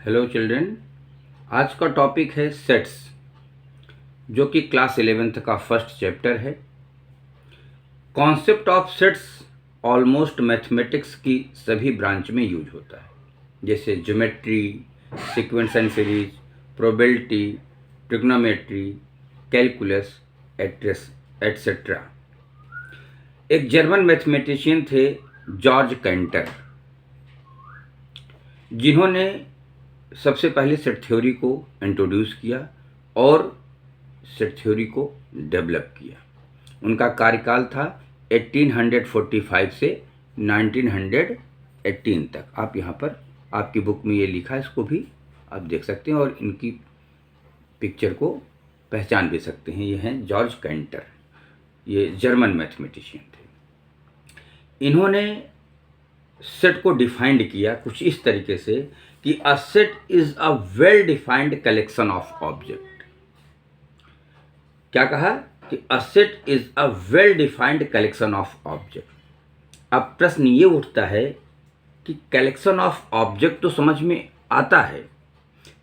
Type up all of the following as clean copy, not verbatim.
Hello children. आज का topic है सेट्स, जो कि क्लास 11th का फर्स्ट चैप्टर है। Concept of sets almost mathematics की सभी ब्रांच में यूज होता है, जैसे geometry, sequence and series, probability, trigonometry, calculus, etcetera. एक जर्मन मैथमेटिशियन थे, जॉर्ज कैंटर, जिन्होंने सबसे पहले सेट थ्योरी को इंट्रोड्यूस किया और सेट थ्योरी को डेवलप किया। उनका कार्यकाल था 1845 से 1918 तक। आप यहाँ पर आपकी बुक में ये लिखा है, इसको भी आप देख सकते हैं और इनकी पिक्चर को पहचान भी सकते हैं। ये हैं जॉर्ज कैंटर, ये जर्मन मैथमेटिशियन थे। इन्होंने सेट को डिफाइंड किया कुछ इस तरीके से कि a set is a well defined collection of object. क्या कहा कि a set is a well defined collection of object. अब प्रश्न ये उठता है कि कलेक्शन ऑफ ऑब्जेक्ट तो समझ में आता है,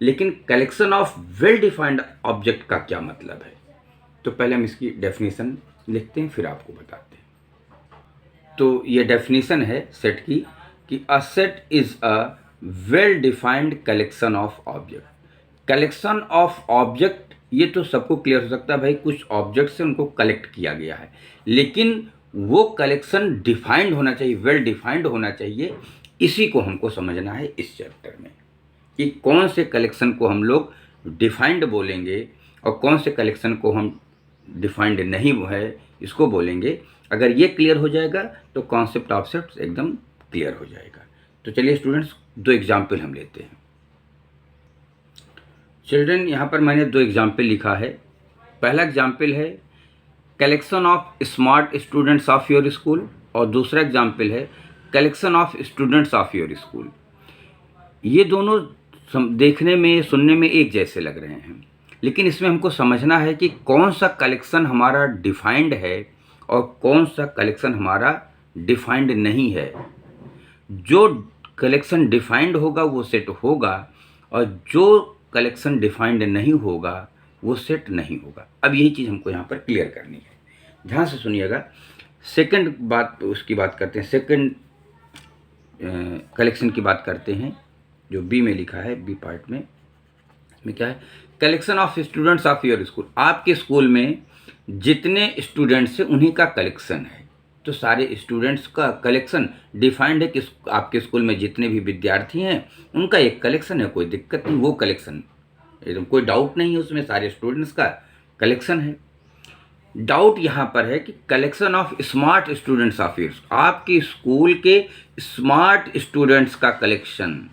लेकिन collection of well defined object का क्या मतलब है। तो पहले हम इसकी डेफिनेशन लिखते हैं, फिर आपको बताते हैं। तो ये डेफिनेशन है सेट की कि a set is a well defined collection of object. Collection of object ये तो सबको क्लियर हो सकता है, भाई कुछ ऑब्जेक्ट से उनको कलेक्ट किया गया है, लेकिन वो कलेक्शन डिफाइंड होना चाहिए, वेल डिफाइंड होना चाहिए। इसी को हमको समझना है इस चैप्टर में कि कौन से कलेक्शन को हम लोग डिफाइंड बोलेंगे और कौन से कलेक्शन को हम डिफाइंड नहीं है इसको बोलेंगे। अगर ये क्लियर हो जाएगा तो कॉन्सेप्ट ऑफ सेट्स एकदम क्लियर हो जाएगा। तो चलिए स्टूडेंट्स, दो एग्जाम्पल हम लेते हैं। चिल्ड्रन, यहाँ पर मैंने दो एग्जाम्पल लिखा है। पहला एग्जाम्पल है collection of smart students of your school और दूसरा एग्जाम्पल है collection of students of your school. ये दोनों देखने में सुनने में एक जैसे लग रहे हैं, लेकिन इसमें हमको समझना है कि कौन सा कलेक्शन हमारा डिफाइंड है और कौन सा कलेक्शन हमारा डिफाइंड नहीं है। जो कलेक्शन डिफाइंड होगा वो सेट होगा और जो कलेक्शन डिफाइंड नहीं होगा वो सेट नहीं होगा। अब यही चीज़ हमको यहाँ पर क्लियर करनी है, ध्यान से सुनिएगा। सेकंड बात उसकी बात करते हैं, सेकंड कलेक्शन की बात करते हैं जो बी में लिखा है, बी पार्ट में। इसमें क्या है, collection of students of your school. आपके स्कूल में जितने स्टूडेंट्स हैं उन्हीं का कलेक्शन है। तो सारे स्टूडेंट्स का कलेक्शन डिफाइंड है कि आपके स्कूल में जितने भी विद्यार्थी हैं उनका एक कलेक्शन है, कोई दिक्कत नहीं, वो कलेक्शन एकदम कोई डाउट नहीं है, उसमें सारे स्टूडेंट्स का कलेक्शन है। डाउट यहाँ पर है कि collection of smart students of your, आपके स्कूल के स्मार्ट स्टूडेंट्स का कलेक्शन।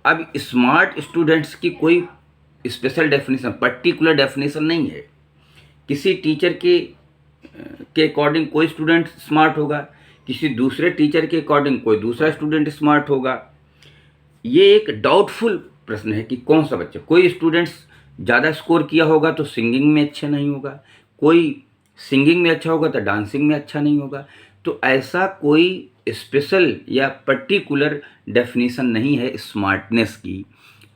अब स्मार्ट स्टूडेंट्स की कोई स्पेशल डेफिनेशन, पर्टिकुलर डेफिनेशन नहीं है। किसी टीचर के अकॉर्डिंग कोई स्टूडेंट स्मार्ट होगा, किसी दूसरे टीचर के अकॉर्डिंग कोई दूसरा स्टूडेंट स्मार्ट होगा। ये एक डाउटफुल प्रश्न है कि कौन सा बच्चा, कोई स्टूडेंट्स ज़्यादा स्कोर किया होगा तो सिंगिंग में अच्छा नहीं होगा, कोई सिंगिंग में अच्छा होगा तो डांसिंग में अच्छा नहीं होगा। तो ऐसा कोई स्पेशल या पर्टिकुलर डेफिनेशन नहीं है स्मार्टनेस की।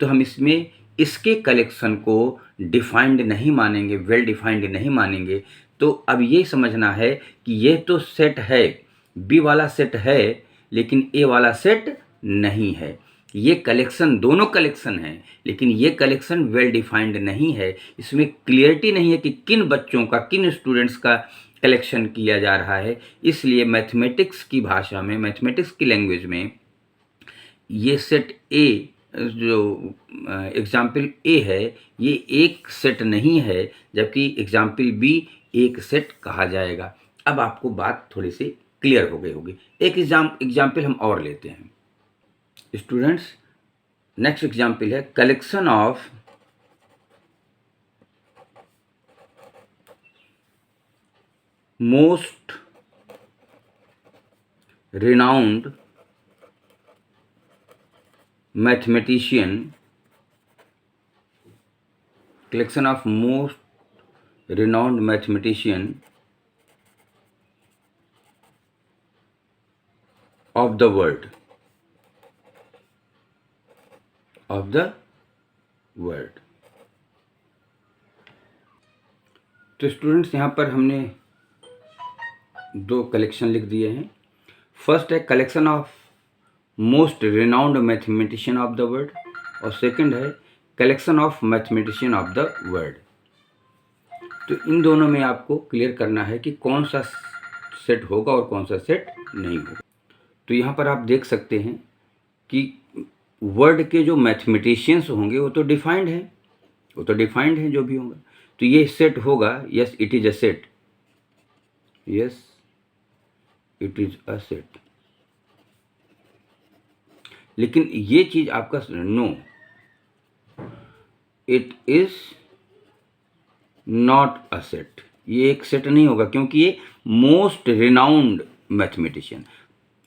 तो हम इसमें इसके कलेक्शन को डिफाइंड नहीं मानेंगे, वेल डिफाइंड नहीं मानेंगे। तो अब ये समझना है कि ये तो सेट है, बी वाला सेट है, लेकिन ए वाला सेट नहीं है। ये कलेक्शन, दोनों कलेक्शन हैं, लेकिन ये कलेक्शन वेल डिफाइंड नहीं है। इसमें क्लियरिटी नहीं है कि किन बच्चों का, किन स्टूडेंट्स का कलेक्शन किया जा रहा है। इसलिए मैथमेटिक्स की भाषा में, मैथमेटिक्स की लैंग्वेज में ये सेट ए, जो एग्जाम्पल ए है, ये एक सेट नहीं है, जबकि एग्जाम्पल बी एक सेट कहा जाएगा। अब आपको बात थोड़ी सी क्लियर हो गई होगी। एक एग्जाम्पल हम और लेते हैं स्टूडेंट्स। नेक्स्ट एग्जाम्पल है collection of most renowned mathematician, collection of most renowned mathematician of the world। Of the word. तो स्टूडेंट्स यहाँ पर हमने दो कलेक्शन लिख दिए हैं। फर्स्ट है collection of most renowned mathematician of the world, और सेकंड है collection of mathematician of the world. तो इन दोनों में आपको क्लियर करना है कि कौन सा सेट होगा और कौन सा सेट नहीं होगा। तो यहाँ पर आप देख सकते हैं कि वर्ल्ड के जो मैथमेटिशियंस होंगे वो तो डिफाइंड है, जो भी होगा। तो ये सेट होगा, yes it is a set, yes it is a set. लेकिन ये चीज आपका no, it is not a set, ये एक सेट नहीं होगा, क्योंकि ये मोस्ट रिनाउंड मैथमेटिशियन,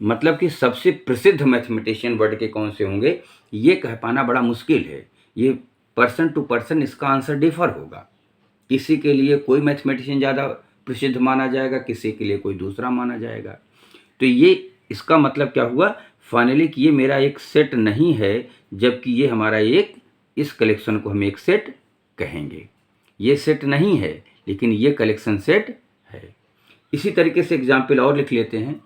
मतलब कि सबसे प्रसिद्ध मैथमेटिशियन वर्ल्ड के कौन से होंगे, ये कह पाना बड़ा मुश्किल है। ये पर्सन टू पर्सन इसका आंसर डिफर होगा। किसी के लिए कोई मैथमेटिशियन ज़्यादा प्रसिद्ध माना जाएगा, किसी के लिए कोई दूसरा माना जाएगा। तो ये इसका मतलब क्या हुआ फाइनली कि ये मेरा एक सेट नहीं है, जबकि ये हमारा एक, इस कलेक्शन को हम एक सेट कहेंगे। ये सेट नहीं है, लेकिन ये कलेक्शन सेट है। इसी तरीके से एग्जाम्पल और लिख लेते हैं।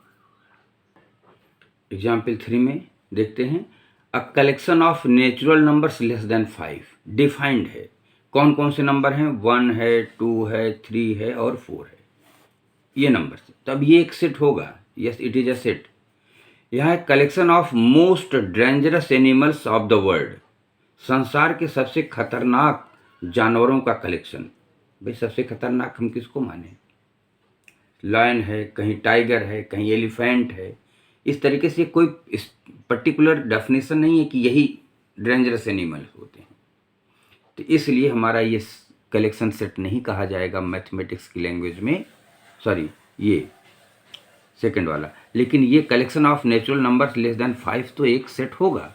एग्जाम्पल 3 में देखते हैं, a collection of natural numbers less than 5 defined है। कौन कौन से नंबर हैं, 1 है, 2 है, 3 है और 4 है, ये नंबर। तब ये एक सेट होगा, yes it is a set. यहाँ है collection of most dangerous animals of the world, संसार के सबसे खतरनाक जानवरों का कलेक्शन। भाई सबसे खतरनाक हम किसको माने, लायन है, कहीं टाइगर है, कहीं एलिफेंट है। इस तरीके से कोई इस पर्टिकुलर डेफिनेशन नहीं है कि यही डेंजरस एनिमल्स होते हैं। तो इसलिए हमारा ये कलेक्शन सेट नहीं कहा जाएगा मैथमेटिक्स की लैंग्वेज में, सॉरी ये सेकंड वाला। लेकिन ये collection of natural numbers less than 5 तो एक सेट होगा,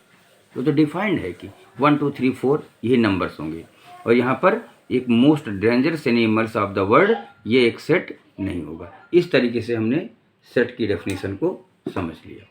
तो डिफाइंड है कि 1 2 3 4 ये नंबर्स होंगे। और यहाँ पर एक most dangerous animals of the world, ये एक सेट नहीं होगा। इस तरीके से हमने सेट की डेफिनेशन को समझ लिया।